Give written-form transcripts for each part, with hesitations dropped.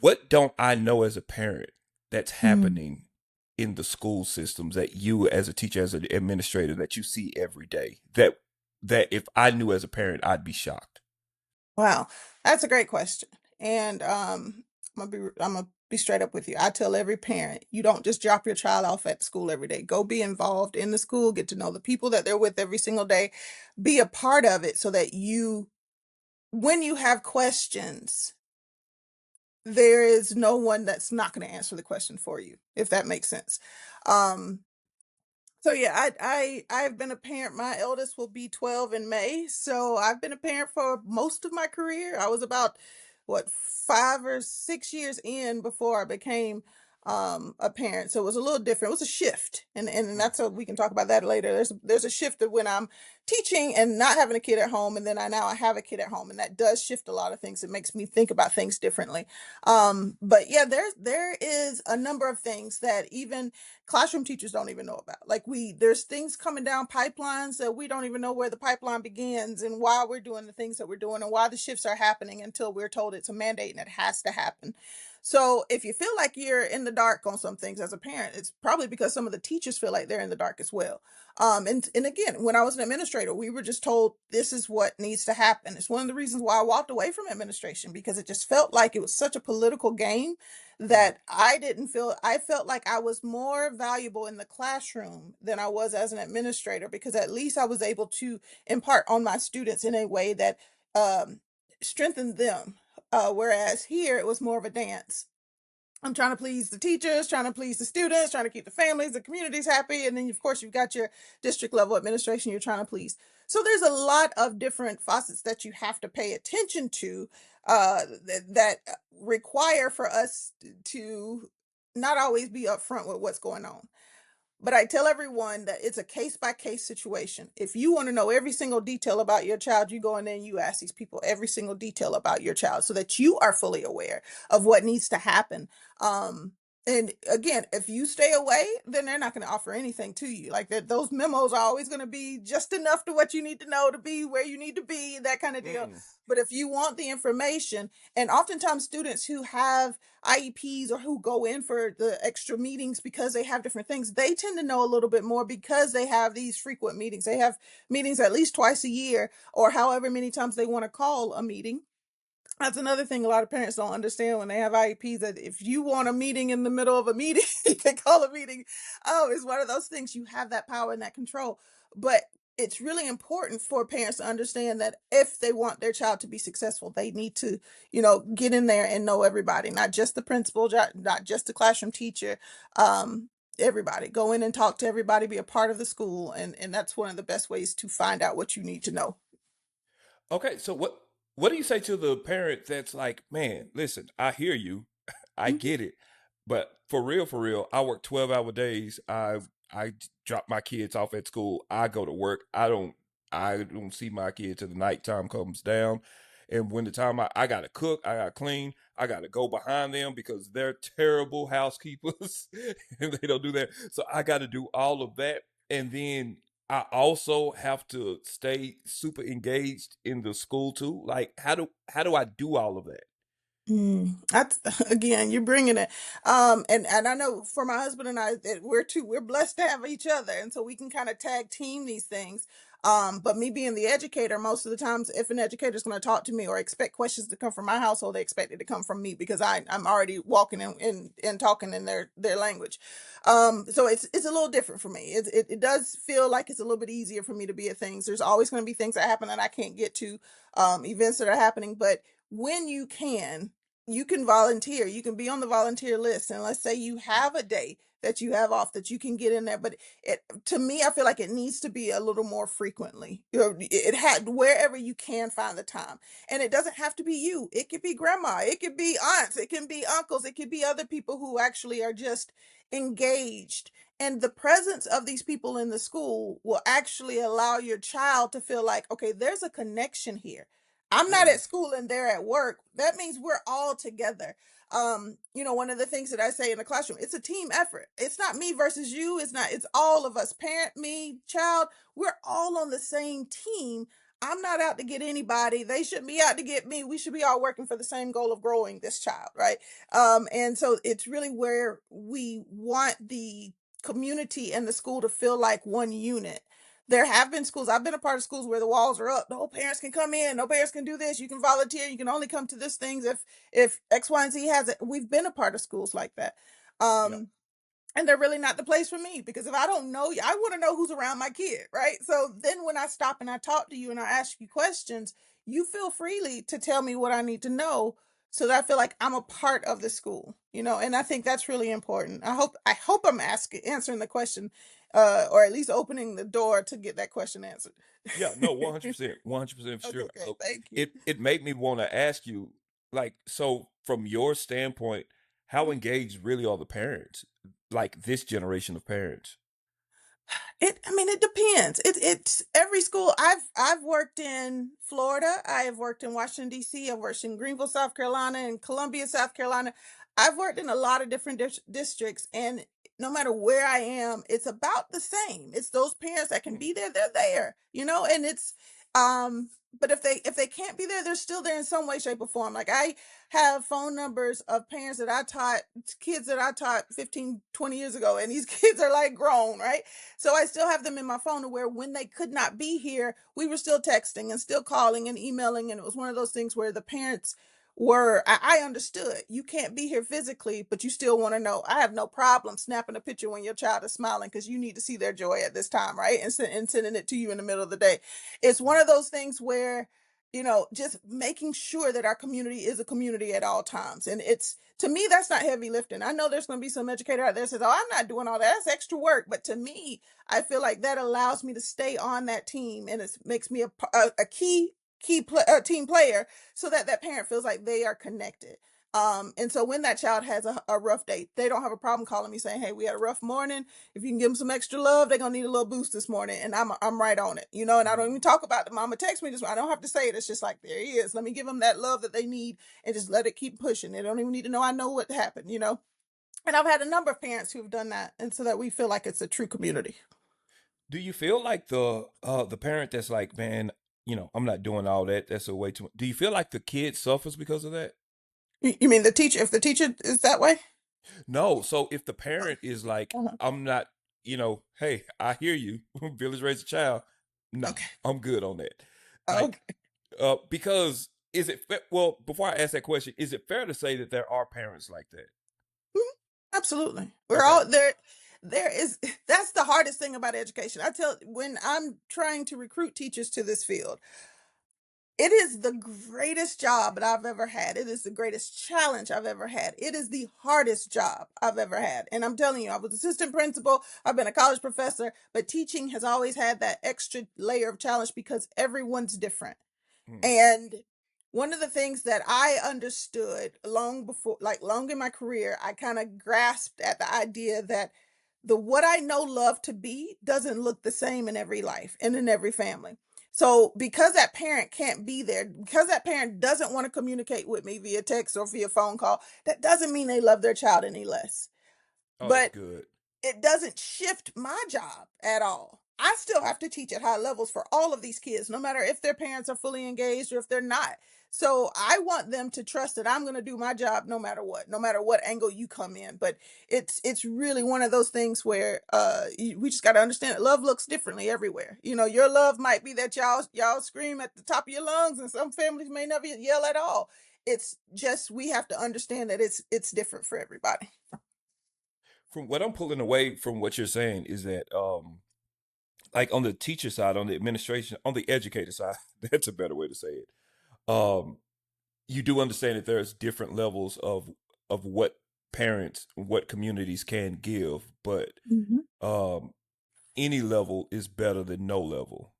What don't I know as a parent that's Mm. happening in the school systems that you as a teacher, as an administrator, that you see every day that if I knew as a parent, I'd be shocked. Wow, that's a great question. And I'm gonna be straight up with you. I tell every parent, you don't just drop your child off at school every day. Go be involved in the school, get to know the people that they're with every single day, be a part of it so that when you have questions, there is no one that's not going to answer the question for you, if that makes sense. Um, So yeah, I've been a parent. My eldest will be 12 in May. So I've been a parent for most of my career. I was about what 5 or 6 years in before I became a parent. So it was a little different. It was a shift. And that's we can talk about that later. There's a shift of when I'm teaching and not having a kid at home, and then I have a kid at home, and that does shift a lot of things. It makes me think about things differently. But yeah, there is a number of things that even classroom teachers don't even know about. Like there's things coming down pipelines that we don't even know where the pipeline begins and why we're doing the things that we're doing and why the shifts are happening until we're told it's a mandate and it has to happen. So if you feel like you're in the dark on some things as a parent, it's probably because some of the teachers feel like they're in the dark as well. And again, when I was an administrator, we were just told this is what needs to happen. It's one of the reasons why I walked away from administration, because it just felt like it was such a political game that I felt like I was more valuable in the classroom than I was as an administrator, because at least I was able to impart on my students in a way that um, strengthened them. Whereas here it was more of a dance. I'm trying to please the teachers, trying to please the students, trying to keep the families, the communities happy. And then, of course, you've got your district level administration you're trying to please. So there's a lot of different facets that you have to pay attention to that require for us to not always be upfront with what's going on. But I tell everyone that it's a case by case situation. If you want to know every single detail about your child, you go in there and you ask these people every single detail about your child so that you are fully aware of what needs to happen. Um, and again, if you stay away, then they're not going to offer anything to you. Like that, those memos are always going to be just enough to what you need to know to be where you need to be, that kind of deal. Mm. But if you want the information, and oftentimes students who have IEPs or who go in for the extra meetings because they have different things, they tend to know a little bit more because they have these frequent meetings. They have meetings at least twice a year or however many times they want to call a meeting. That's another thing a lot of parents don't understand when they have IEPs, that if you want a meeting in the middle of a meeting, you can call a meeting. Oh, it's one of those things. You have that power and that control. But it's really important for parents to understand that if they want their child to be successful, they need to, get in there and know everybody, not just the principal, not just the classroom teacher. Um, Everybody. Go in and talk to everybody, be a part of the school. And that's one of the best ways to find out what you need to know. Okay, so what do you say to the parent that's like, man, listen, I hear you, I Mhm. get it, but for real, I work 12-hour days. I drop my kids off at school. I go to work. I don't see my kids till the nighttime comes down. And when the time I gotta cook, I gotta clean, I gotta go behind them because they're terrible housekeepers and they don't do that. So I gotta do all of that. And then I also have to stay super engaged in the school too. Like how do I do all of that? That's again, you're bringing it. And I know for my husband and I that we're blessed to have each other, and so we can kind of tag team these things. But me being the educator, most of the times, if an educator is going to talk to me or expect questions to come from my household, they expect it to come from me because I'm already walking and talking in their language. So it's a little different for me. It does feel like it's a little bit easier for me to be at things. There's always going to be things that happen that I can't get to, events that are happening, but when you can volunteer. You can be on the volunteer list. And let's say you have a day that you have off that you can get in there. But to me, I feel like it needs to be a little more frequently. It had wherever you can find the time. And it doesn't have to be you. It could be grandma. It could be aunts. It can be uncles. It could be other people who actually are just engaged. And the presence of these people in the school will actually allow your child to feel like, okay, there's a connection here. I'm not Mm. at school and they're at work. That means we're all together. One of the things that I say in the classroom, it's a team effort. It's not me versus you. It's all of us, parent, me, child. We're all on the same team. I'm not out to get anybody. They shouldn't be out to get me. We should be all working for the same goal of growing this child, right? And so it's really where we want the community and the school to feel like one unit. There have been schools, I've been a part of schools where the walls are up. No parents can come in, no parents can do this. You can volunteer, you can only come to this things if X, Y, and Z has it. We've been a part of schools like that. Yeah. Um, and they're really not the place for me because if I don't know you, I want to know who's around my kid, right? So then when I stop and I talk to you and I ask you questions, you feel freely to tell me what I need to know so that I feel like I'm a part of the school, and I think that's really important. I hope I'm asking answering the question, or at least opening the door to get that question answered. Yeah, no, 100%, 100% for Okay, sure. great. Thank you. It made me want to ask you, like, so from your standpoint, how engaged really are the parents, like this generation of parents? I mean, it depends. It's every school. I've worked in Florida. I have worked in Washington D.C. I've worked in Greenville, South Carolina, and Columbia, South Carolina. I've worked in a lot of different districts, and no matter where I am, it's about the same. It's those parents that can Hmm. be there, they're there, and it's um. But if they can't be there, they're still there in some way, shape, or form. Like I have phone numbers of parents that I taught, kids that I taught 15, 20 years ago, and these kids are like grown, right? So I still have them in my phone to where when they could not be here, we were still texting and still calling and emailing. And it was one of those things where the parents I understood you can't be here physically, but you still want to know. I have no problem snapping a picture when your child is smiling because you need to see their joy at this time, right? And sending it to you in the middle of the day. It's one of those things where, just making sure that our community is a community at all times. And it's, to me, that's not heavy lifting. I know there's going to be some educator out there that says, oh, I'm not doing all that. That's extra work. But to me, I feel like that allows me to stay on that team and it makes me a team player so that that parent feels like they are connected. And so when that child has a rough day, they don't have a problem calling me saying, hey, we had a rough morning. If you can give them some extra love, they're gonna need a little boost this morning. And I'm right on it, and I don't even talk about the mama text me. Just I don't have to say it. It's just like, there he is. Let me give them that love that they need and just let it keep pushing. They don't even need to know I know what happened. And I've had a number of parents who've done that. And so that we feel like it's a true community. Do you feel like the parent that's like, man, I'm not doing all that. That's a way too much. Do you feel like the kid suffers because of that? You mean the teacher, if the teacher is that way? No. So if the parent is like, Uh-huh. I'm not, hey, I hear you. Village raised a child. No, Okay. I'm good on that. Like, Okay. because well, before I ask that question, is it fair to say that there are parents like that? Mhm. Absolutely. We're Okay. all there. There is, that's the hardest thing about education. I tell, when I'm trying to recruit teachers to this field, it is the greatest job that I've ever had. It is the greatest challenge I've ever had. It is the hardest job I've ever had. And I'm telling you, I was assistant principal, I've been a college professor, but teaching has always had that extra layer of challenge because everyone's different. Mm, And one of the things that I understood long before, like long in my career, I kind of grasped at the idea that the what I know love to be doesn't look the same in every life and in every family. So because that parent can't be there, because that parent doesn't want to communicate with me via text or via phone call, that doesn't mean they love their child any less. oh, that's But good. it doesn't shift my job at all. I still have to teach at high levels for all of these kids, no matter if their parents are fully engaged or if they're not. So I want them to trust that I'm going to do my job no matter what angle you come in. But it's really one of those things where we just got to understand that love looks differently everywhere. Your love might be that y'all scream at the top of your lungs, and some families may never yell at all. It's just we have to understand that it's different for everybody. From what I'm pulling away from what you're saying is that, like on the teacher side, on the administration, on the educator side, that's a better way to say it. Um, you do understand that there's different levels of what parents, what communities can give, but Mhm. um, any level is better than no level.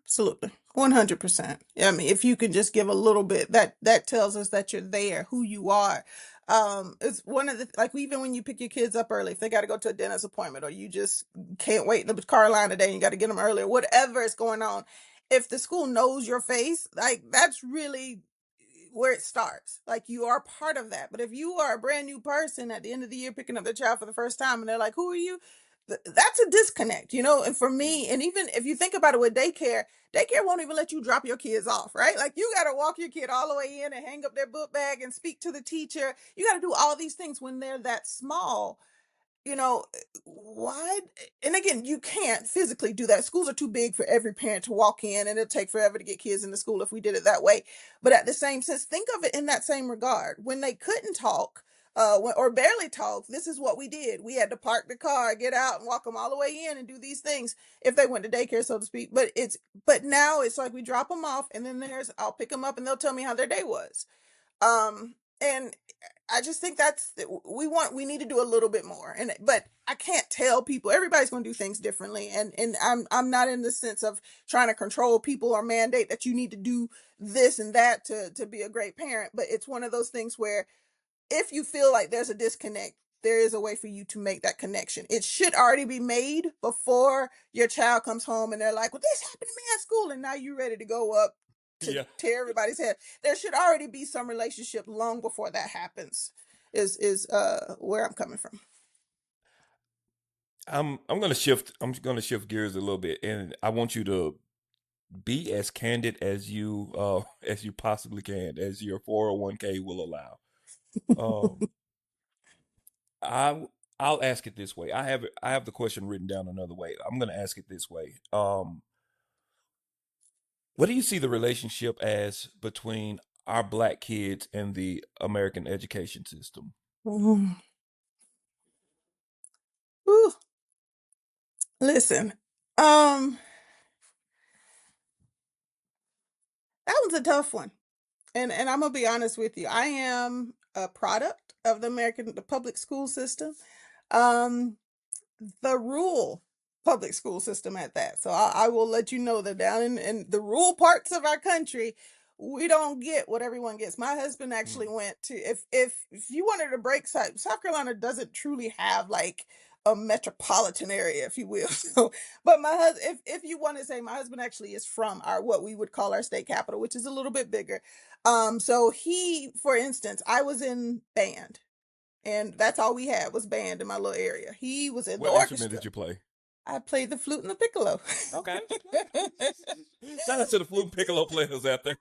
Absolutely. 100%. I mean, if you can just give a little bit, that tells us that you're there, who you are. It's one of the, like, even when you pick your kids up early, if they got to go to a dentist appointment or you just can't wait in the car line today and you got to get them early or whatever is going on, if the school knows your face, like that's really where it starts. Like you are part of that. But if you are a brand new person at the end of the year picking up the child for the first time and they're like, "Who are you?" That's a disconnect, you know. And for me, and even if you think about it with daycare, daycare won't even let you drop your kids off, right? Like you got to walk your kid all the way in and hang up their book bag and speak to the teacher. You got to do all these things when they're that small, you know. Why? And again, you can't physically do that. Schools are too big for every parent to walk in, and it'll take forever to get kids into school if we did it that way. But at the same sense, think of it in that same regard. When they couldn't talk, or barely talk, this is what we did. We had to park the car, get out, and walk them all the way in, and do these things if they went to daycare, so to speak. But now it's like we drop them off, and then I'll pick them up, and they'll tell me how their day was. And I just think we need to do a little bit more. And but I can't tell people, everybody's going to do things differently, and I'm not in the sense of trying to control people or mandate that you need to do this and that to be a great parent. But it's one of those things where if you feel like there's a disconnect, there is a way for you to make that connection. It should already be made before your child comes home and they're like, well, this happened to me at school, and now you're ready to go up to Yeah. tear everybody's head. There should already be some relationship long before that happens, is where I'm coming from. I'm gonna shift gears a little bit, and I want you to be as candid as you possibly can, as your 401k will allow. Um, I I'll ask it this way. I have the question written down another way. I'm gonna ask it this way. What do you see the relationship as between our black kids and the American education system? Mm. Ooh, listen, that was a tough one. And I'm gonna be honest with you. I am a product of the public school system. Um, the rural public school system at that. So I will let you know that down in the rural parts of our country, we don't get what everyone gets. My husband actually Mm, went to, if you wanted to break South Carolina doesn't truly have like a metropolitan area, if you will. So, but my husband, if you want to say, my husband actually is from our what we would call our state capital, which is a little bit bigger. So he, for instance, I was in band, and that's all we had was band in my little area. He was in the what instrument orchestra. did you play? I played the flute and the piccolo. Okay. Shout out to the flute piccolo players out there.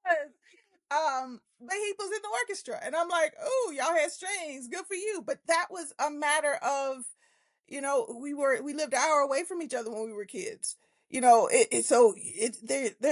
But he was in the orchestra, and I'm like, oh, y'all had strings, good for you. But that was a matter of, we lived an hour away from each other when we were kids. There's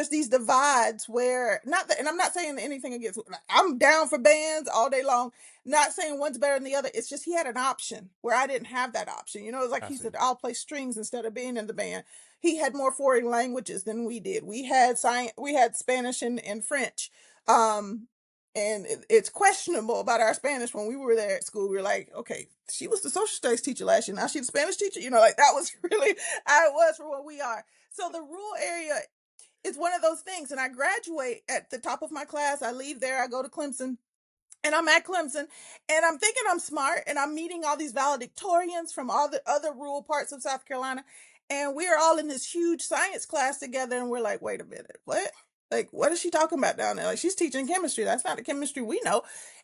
these divides where, not that, and I'm not saying anything against, I'm down for bands all day long, not saying one's better than the other. It's just he had an option where I didn't have that option. It's like I he said, see. I'll play strings instead of being in the band. He had more foreign languages than we did. We had science, we had Spanish and French. um and it's questionable about our Spanish. When we were there at school, we were like, okay, she was the social studies teacher last year, now she's the Spanish teacher. Like that was really how it was for what we are. So the rural area is one of those things. And I graduate at the top of my class, I leave there, I go to Clemson, and I'm at Clemson, and I'm thinking I'm smart, and I'm meeting all these valedictorians from all the other rural parts of South Carolina, and we're all in this huge science class together, and we're like, wait a minute, what? Like, what is she talking about down there? Like, she's teaching chemistry. That's not the chemistry we know.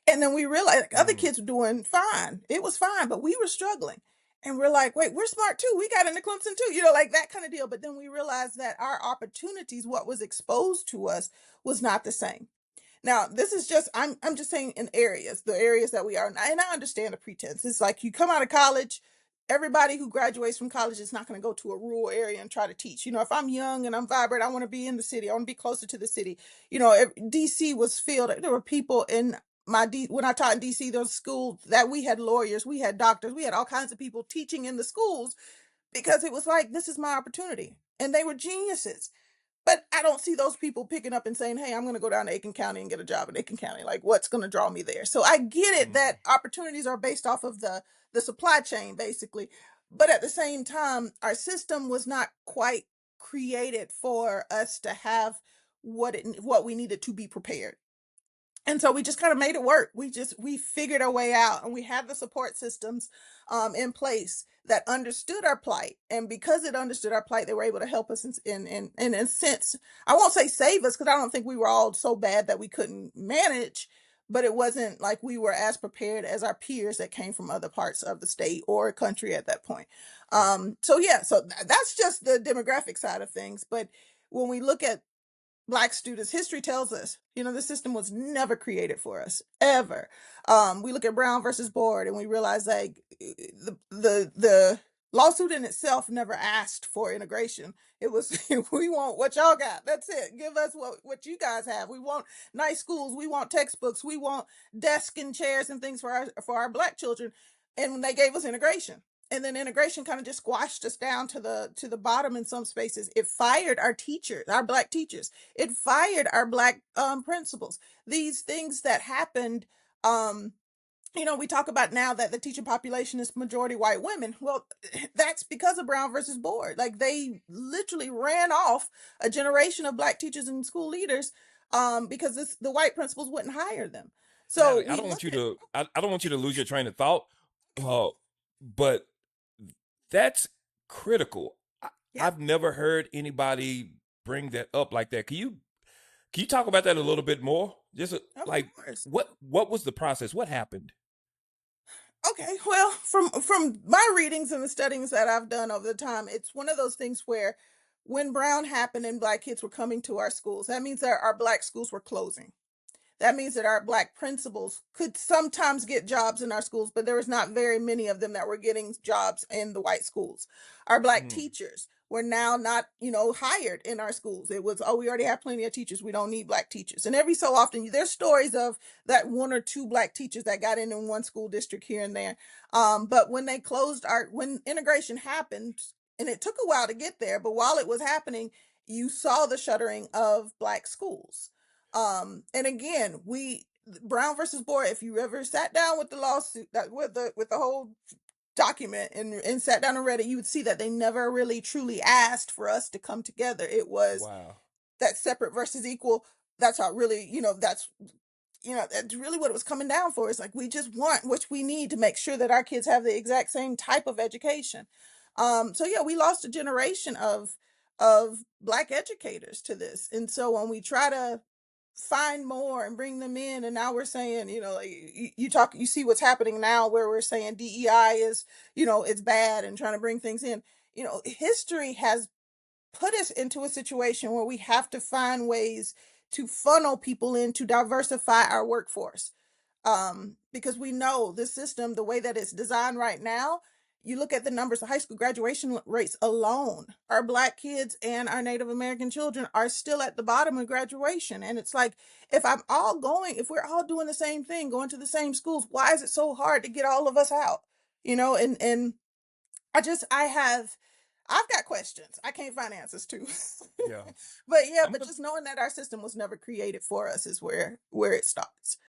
And then we realized, like, other Mm, kids were doing fine. It was fine, but we were struggling. And we're like, wait, we're smart too. We got into Clemson too, like that kind of deal. But then we realized that our opportunities, what was exposed to us, was not the same. Now, this is just, I'm just saying, in the areas that we are, and I understand the pretense. It's like you come out of college, everybody who graduates from college is not going to go to a rural area and try to teach. If I'm young and I'm vibrant, I want to be in the city. I want to be closer to the city. DC was filled. There were people in when I taught in DC, there was schools that we had lawyers, we had doctors, we had all kinds of people teaching in the schools, because it was like, this is my opportunity. And they were geniuses. But I don't see those people picking up and saying, hey, I'm going to go down to Aiken County and get a job in Aiken County. Like, what's going to draw me there? So I get it mm, that opportunities are based off of the supply chain, basically. But at the same time, our system was not quite created for us to have what we needed to be prepared. And so we just kind of made it work. We figured our way out, and we had the support systems in place that understood our plight. And because it understood our plight, they were able to help us in a sense. I won't say save us, because I don't think we were all so bad that we couldn't manage, but it wasn't like we were as prepared as our peers that came from other parts of the state or country at that point. Yeah. So yeah, so that's just the demographic side of things. But when we look at Black students, history tells us, the system was never created for us, ever. We look at Brown versus Board and we realize like the lawsuit in itself never asked for integration. It was we want what y'all got. That's it. Give us what you guys have. We want nice schools. We want textbooks. We want desks and chairs and things for our Black children. And they gave us integration. And then integration kind of just squashed us down to the bottom in some spaces. It fired our teachers, our Black teachers. It fired our Black principals. These things that happened, we talk about now that the teaching population is majority white women. Well, that's because of Brown versus Board. Like they literally ran off a generation of Black teachers and school leaders because the white principals wouldn't hire them. So Natalie, I we don't want look you at to I don't want you to lose your train of thought. Uh, but that's critical. yeah, I've never heard anybody bring that up like that. Can you talk about that a little bit more? Just of like course. what was the process? What happened? Okay, well, from my readings and the studies that I've done over the time, it's one of those things where when Brown happened and Black kids were coming to our schools, that means that our Black schools were closing. That means that our Black principals could sometimes get jobs in our schools, but there was not very many of them that were getting jobs in the white schools. Our Black Mm, teachers were now not, hired in our schools. It was, oh, we already have plenty of teachers. We don't need Black teachers. And every so often, there's stories of that one or two Black teachers that got in one school district here and there. But when integration happened, and it took a while to get there, but while it was happening, you saw the shuttering of Black schools. And again, we Brown versus Board. If you ever sat down with the lawsuit, with the whole document and sat down and read it, you would see that they never really truly asked for us to come together. It was wow. that separate versus equal. That's how really, that's really what it was coming down for. It's like we just want what we need to make sure that our kids have the exact same type of education. So yeah, we lost a generation of Black educators to this. And so when we try to find more and bring them in, and now we're saying, like you see what's happening now where we're saying DEI is, it's bad and trying to bring things in. History has put us into a situation where we have to find ways to funnel people in to diversify our workforce. Because we know the system, the way that it's designed right now, you look at the numbers, the high school graduation rates alone, our Black kids and our Native American children are still at the bottom of graduation. And it's like, if we're all doing the same thing, going to the same schools, why is it so hard to get all of us out? And I've got questions. I can't find answers to. Yeah. But yeah, I'm but gonna just knowing that our system was never created for us is where it starts.